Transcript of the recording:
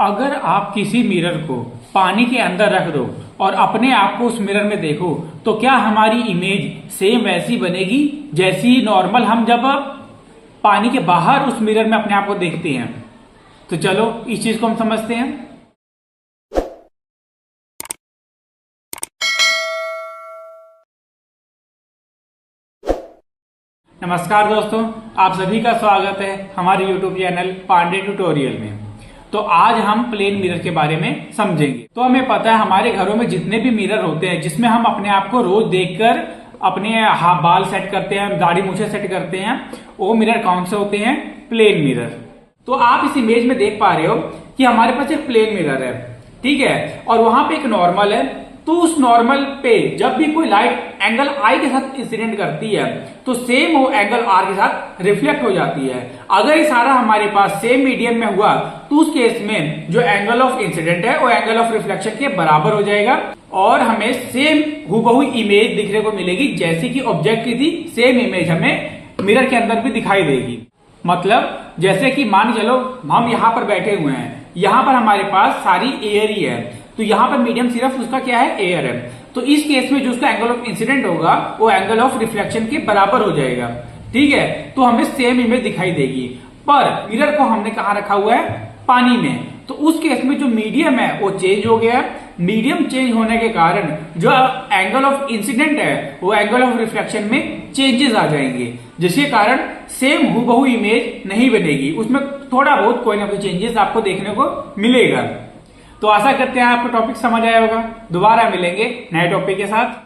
अगर आप किसी मिरर को पानी के अंदर रख दो और अपने आप को उस मिरर में देखो तो क्या हमारी इमेज सेम वैसी बनेगी जैसी नॉर्मल हम जब पानी के बाहर उस मिरर में अपने आप को देखते हैं। तो चलो इस चीज को हम समझते हैं। नमस्कार दोस्तों, आप सभी का स्वागत है हमारे YouTube चैनल पांडे ट्यूटोरियल में। तो आज हम प्लेन मिरर के बारे में समझेंगे। तो हमें पता है हमारे घरों में जितने भी मिरर होते हैं जिसमें हम अपने आप को रोज देखकर अपने बाल सेट करते हैं, दाढ़ी मूछें सेट करते हैं, वो मिरर कौन से होते हैं? Plane mirror. तो आप इस इमेज में देख पा रहे हो कि हमारे पास एक प्लेन मिरर है, ठीक है, और वहां पे एक नॉर्मल है। तो उस नॉर्मल पे जब भी कोई लाइट एंगल आई के साथ इंसिडेंट करती है तो सेम वो एंगल आर के साथ रिफ्लेक्ट हो जाती है। अगर ये सारा हमारे पास सेम मीडियम में हुआ तो उस केस में जो एंगल ऑफ इंसिडेंट है वो एंगल ऑफ रिफ्लेक्शन के बराबर हो जाएगा और हमें सेम हूबहू इमेज दिखने को मिलेगी जैसी कि ऑब्जेक्ट की थी। सेम इमेज हमें मिरर के अंदर भी दिखाई देगी। मतलब जैसे कि मान चलो हम यहाँ पर बैठे हुए हैं, यहाँ पर हमारे पास सारी एयर ही है, तो यहाँ पर मीडियम सिर्फ उसका क्या है? एयर है। तो इस केस में जो उसका एंगल ऑफ इंसिडेंट होगा वो एंगल ऑफ रिफ्लेक्शन के बराबर हो जाएगा, ठीक है। तो हमें सेम इमेज दिखाई देगी। पर मिरर को हमने कहाँ रखा हुआ है? पानी में। तो उस केस में जो मीडियम है वो चेंज हो गया है। मीडियम चेंज होने के कारण जो एंगल ऑफ इंसिडेंट है वो एंगल ऑफ रिफ्लेक्शन में चेंजेस आ जाएंगे, जिसके कारण सेम हूबहू इमेज नहीं बनेगी, उसमें थोड़ा बहुत कोई ना कोई चेंजेस आपको देखने को मिलेगा। तो आशा करते हैं आपको टॉपिक समझ आया होगा। दोबारा मिलेंगे नए टॉपिक के साथ।